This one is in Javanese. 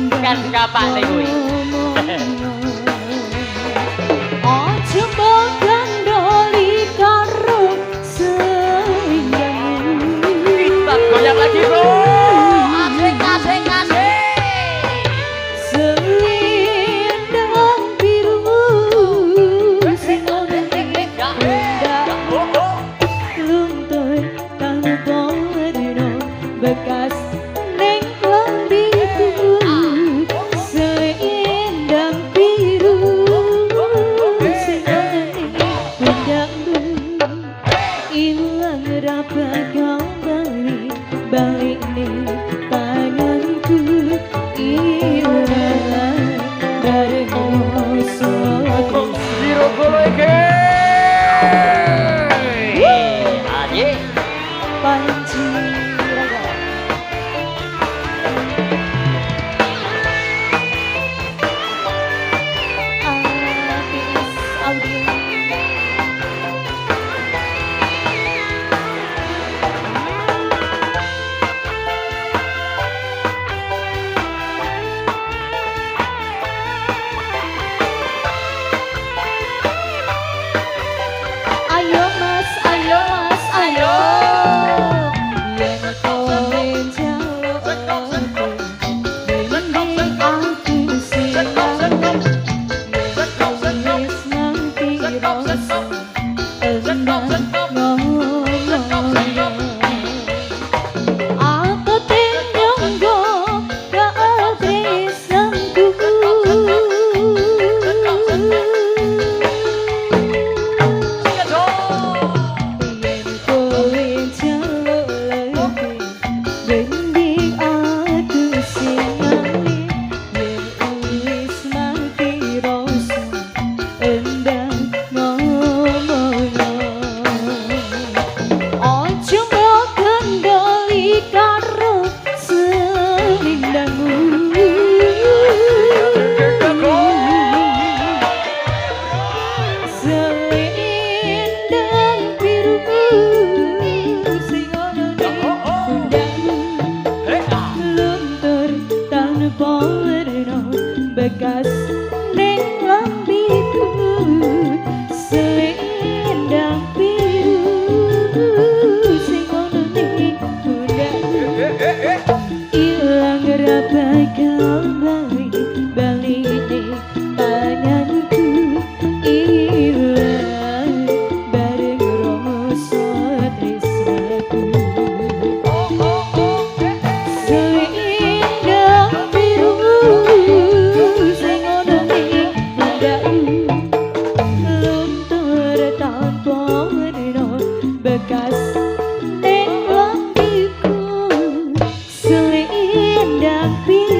Kan kapak nih kuwi. Ojo gandoli karo selingkuh. Kita goyang lagi, Bro. Asik asik asik. Selendang biru sing ono luntur tanpa rino bekas ning lambiku. Selendang biru sing ono pundakmu ilang ra bakal balik ning tanganku. Ilang bareng rasa Biro golo iki. Aji. Panji Raga. Artis audio. Ayo mas, ayo mas, ayo. Yen kowe njaluk aku, mending aku silang. Yen kowe wis nganti rasa endang ngomong. Aku tenyonggo keatrisanku. Yen kowe njaluk lagi, mending aku singali. Yen wis nganti rasa endang ngomong. Ojo mbok kendali karo selindangmu. Selendang biru sing ono ning pundakmu luntur tanpa rino bekas ning lambiku. Selendang biru sing ono ning pundakmu ilang ra bakal balik ning tanganku. Ilang bareng rasa tresnaku. Selendang biru sing ono ning pundakmu luntur tanpa rino bekas ning lambiku. Selendang biru